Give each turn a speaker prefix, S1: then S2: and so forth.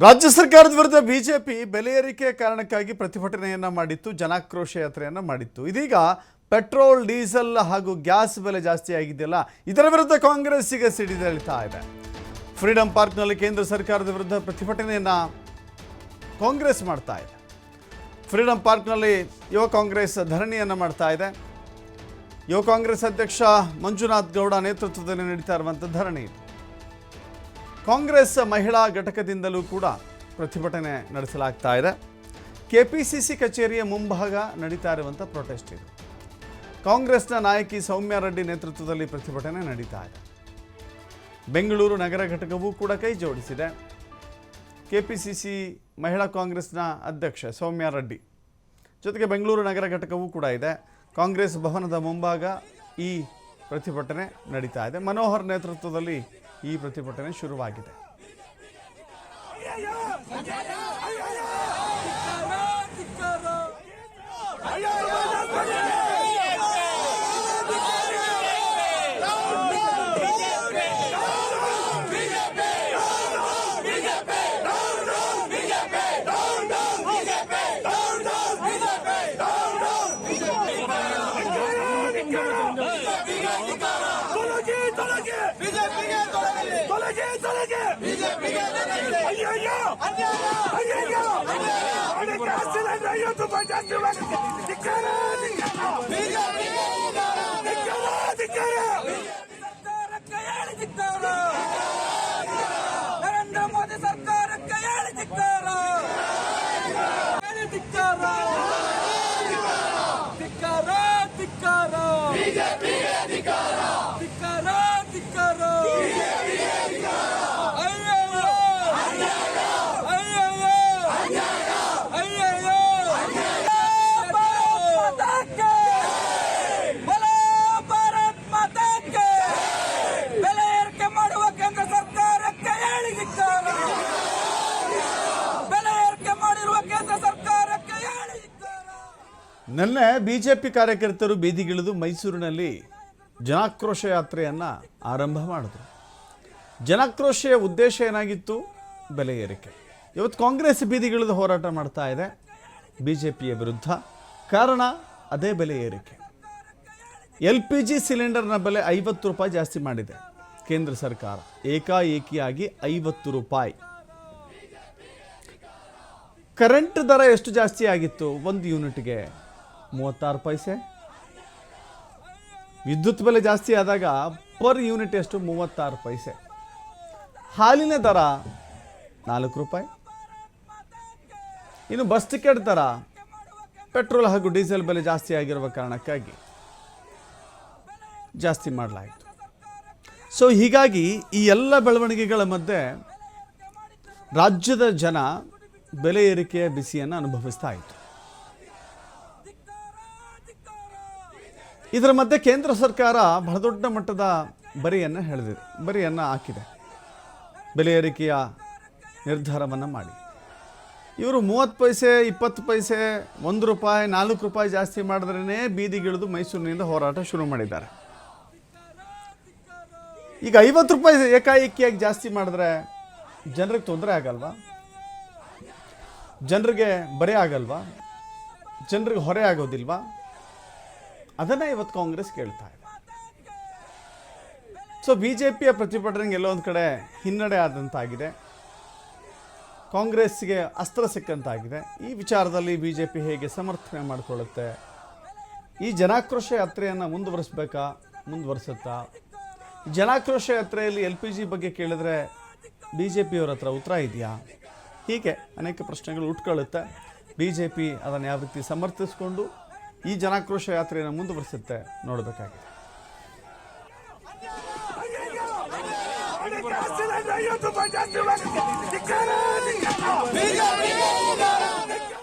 S1: ರಾಜ್ಯ ಸರ್ಕಾರದ ವಿರುದ್ಧ ಬಿಜೆಪಿ ಬೆಲೆ ಏರಿಕೆ ಕಾರಣಕ್ಕಾಗಿ ಪ್ರತಿಭಟನೆಯನ್ನ ಮಾಡಿತ್ತು, ಜನಾಕ್ರೋಶ ಯಾತ್ರೆಯನ್ನ ಮಾಡಿತ್ತು. ಇದೀಗ ಪೆಟ್ರೋಲ್, ಡೀಸೆಲ್ ಹಾಗೂ ಗ್ಯಾಸ್ ಬೆಲೆ ಜಾಸ್ತಿ ಆಗಿದೆಯಲ್ಲ, ಇದರ ವಿರುದ್ಧ ಕಾಂಗ್ರೆಸ್ಸಿಗೆ ಸಿಡಿದೇಳ್ತಾ ಇದೆ. ಫ್ರೀಡಂ ಪಾರ್ಕ್ನಲ್ಲಿ ಕೇಂದ್ರ ಸರ್ಕಾರದ ವಿರುದ್ಧ ಪ್ರತಿಭಟನೆಯನ್ನ ಕಾಂಗ್ರೆಸ್ ಮಾಡ್ತಾ ಇದೆ. ಫ್ರೀಡಂ ಪಾರ್ಕ್ನಲ್ಲಿ ಯುವ ಕಾಂಗ್ರೆಸ್ ಧರಣಿಯನ್ನ ಮಾಡ್ತಾ ಇದೆ. ಯುವ ಕಾಂಗ್ರೆಸ್ ಅಧ್ಯಕ್ಷ ಮಂಜುನಾಥ್ ಗೌಡ ನೇತೃತ್ವದಲ್ಲಿ ನಡೀತಾ ಇರುವಂಥ ಧರಣಿ ಇದು. ಕಾಂಗ್ರೆಸ್ ಮಹಿಳಾ ಘಟಕದಿಂದಲೂ ಕೂಡ ಪ್ರತಿಭಟನೆ ನಡೆಸಲಾಗ್ತಾ ಇದೆ. ಕೆಪಿಸಿಸಿ ಕಚೇರಿಯ ಮುಂಭಾಗ ನಡೀತಾ ಇರುವಂಥ ಪ್ರೊಟೆಸ್ಟ್ ಇದು. ಕಾಂಗ್ರೆಸ್ನ ನಾಯಕಿ ಸೌಮ್ಯ ರೆಡ್ಡಿ ನೇತೃತ್ವದಲ್ಲಿ ಪ್ರತಿಭಟನೆ ನಡೀತಾ ಇದೆ. ಬೆಂಗಳೂರು ನಗರ ಘಟಕವೂ ಕೂಡ ಕೈ ಜೋಡಿಸಿದೆ. ಕೆಪಿಸಿಸಿ ಮಹಿಳಾ ಕಾಂಗ್ರೆಸ್ನ ಅಧ್ಯಕ್ಷ ಸೌಮ್ಯ ರೆಡ್ಡಿ ಜೊತೆಗೆ ಬೆಂಗಳೂರು ನಗರ ಘಟಕವೂ ಕೂಡ ಇದೆ. ಕಾಂಗ್ರೆಸ್ ಭವನದ ಮುಂಭಾಗ ಈ ಪ್ರತಿಭಟನೆ ನಡೀತಾ ಇದೆ. ಮನೋಹರ್ ನೇತೃತ್ವದಲ್ಲಿ ಈ ಪ್ರತಿಭಟನೆ ಶುರುವಾಗಿದೆ.
S2: ನರೇಂದ್ರ ಮೋದಿ ಸರ್ಕಾರಕ್ಕೆ ಹೇಳಿ ಧಿಕ್ಕಾರ, ಧಿಕ್ಕಾರ, ಧಿಕ್ಕಾರ, ಧಿಕ್ಕಾರ, ಬಿಜೆಪಿಗೆ ಧಿಕ್ಕಾರ, ಧಿಕ್ಕಾರ, ಧಿಕ್ಕಾರ,
S1: ನಿನ್ನೆ ಬಿಜೆಪಿ ಕಾರ್ಯಕರ್ತರು ಬೀದಿಗಿಳಿದು ಮೈಸೂರಿನಲ್ಲಿ ಜನಾಕ್ರೋಶ ಯಾತ್ರೆಯನ್ನು ಆರಂಭ ಮಾಡಿದ್ರು. ಜನಾಕ್ರೋಶೆಯ ಉದ್ದೇಶ ಏನಾಗಿತ್ತು? ಬೆಲೆ ಏರಿಕೆ. ಇವತ್ತು ಕಾಂಗ್ರೆಸ್ ಬೀದಿಗಿಳಿದು ಹೋರಾಟ ಮಾಡ್ತಾ ಇದೆ ಬಿಜೆಪಿಯ ವಿರುದ್ಧ. ಕಾರಣ ಅದೇ ಬೆಲೆ ಏರಿಕೆ. LPG ಸಿಲಿಂಡರ್ನ ಬೆಲೆ 50 ರೂಪಾಯಿ ಜಾಸ್ತಿ ಮಾಡಿದೆ ಕೇಂದ್ರ ಸರ್ಕಾರ. ಏಕಾಏಕಿಯಾಗಿ 50 ರೂಪಾಯಿ. ಕರೆಂಟ್ ದರ ಎಷ್ಟು ಜಾಸ್ತಿ ಆಗಿತ್ತು? 1 ಯೂನಿಟ್ಗೆ 36 ಪೈಸೆ. ವಿದ್ಯುತ್ ಬೆಲೆ ಜಾಸ್ತಿ ಆದಾಗ ಪರ್ ಯೂನಿಟ್ ಎಷ್ಟು? 36 ಪೈಸೆ. ಹಾಲಿನ ದರ 4 ರೂಪಾಯಿ. ಇನ್ನು ಬಸ್ ಟಿಕೆಟ್ ದರ, ಪೆಟ್ರೋಲ್ ಹಾಗೂ ಡೀಸೆಲ್ ಬೆಲೆ ಜಾಸ್ತಿ ಆಗಿರುವ ಕಾರಣಕ್ಕಾಗಿ ಜಾಸ್ತಿ ಮಾಡಲಾಯಿತು. ಸೊ ಹೀಗಾಗಿ ಈ ಎಲ್ಲ ಬೆಳವಣಿಗೆಗಳ ಮಧ್ಯೆ ರಾಜ್ಯದ ಜನ ಬೆಲೆ ಏರಿಕೆಯ ಬಿಸಿಯನ್ನು ಅನುಭವಿಸ್ತಾ ಇತ್ತು. ಇದರ ಮಧ್ಯೆ ಕೇಂದ್ರ ಸರ್ಕಾರ ಬಹಳ ದೊಡ್ಡ ಮಟ್ಟದ ಬರಿಯನ್ನು ಹಾಕಿದೆ. ಬೆಲೆ ಏರಿಕೆಯ ನಿರ್ಧಾರವನ್ನು ಮಾಡಿ ಇವರು 30 ಪೈಸೆ, 20 ಪೈಸೆ, 1 ರೂಪಾಯಿ, 4 ರೂಪಾಯಿ ಜಾಸ್ತಿ ಮಾಡಿದ್ರೇ ಬೀದಿಗಿಳಿದು ಮೈಸೂರಿನಿಂದ ಹೋರಾಟ ಶುರು ಮಾಡಿದ್ದಾರೆ. ಈಗ 50 ರೂಪಾಯಿ ಏಕಾಏಕಿಯಾಗಿ ಜಾಸ್ತಿ ಮಾಡಿದ್ರೆ ಜನರಿಗೆ ತೊಂದರೆ ಆಗಲ್ವಾ? ಜನರಿಗೆ ಬರೆ ಆಗಲ್ವಾ? ಜನರಿಗೆ ಹೊರೆ ಆಗೋದಿಲ್ವಾ? ಅದನ್ನೇ ಇವತ್ತು ಕಾಂಗ್ರೆಸ್ ಕೇಳ್ತಾ ಇದೆ. ಸೊ ಬಿಜೆಪಿಯ ಪ್ರತಿಭಟನೆಗೆ ಎಲ್ಲೋ ಒಂದು ಕಡೆ ಹಿನ್ನಡೆ ಆದಂತಾಗಿದೆ. ಕಾಂಗ್ರೆಸ್ಗೆ ಅಸ್ತ್ರ ಸಿಕ್ಕಂತಾಗಿದೆ. ಈ ವಿಚಾರದಲ್ಲಿ ಬಿಜೆಪಿ ಹೇಗೆ ಸಮರ್ಥನೆ ಮಾಡಿಕೊಳ್ಳುತ್ತೆ? ಈ ಜನಾಕ್ರೋಶ ಯಾತ್ರೆಯನ್ನು ಮುಂದುವರಿಸುತ್ತಾ? ಜನಾಕ್ರೋಶ ಯಾತ್ರೆಯಲ್ಲಿ LPG ಬಗ್ಗೆ ಕೇಳಿದ್ರೆ ಬಿಜೆಪಿಯವರ ಹತ್ರ ಉತ್ತರ ಇದೆಯಾ? ಹೀಗೆ ಅನೇಕ ಪ್ರಶ್ನೆಗಳು ಉಟ್ಕೊಳ್ಳುತ್ತೆ. ಬಿಜೆಪಿ ಅದನ್ನು ಯಾವ ರೀತಿ ಸಮರ್ಥಿಸಿಕೊಂಡು ಈ ಜನಾಕ್ರೋಶ ಯಾತ್ರೆಯನ್ನು ಮುಂದುವರಿಸುತ್ತೆ ನೋಡಬೇಕಾಗಿದೆ.
S2: ಬಿಜೆಪಿಗೆ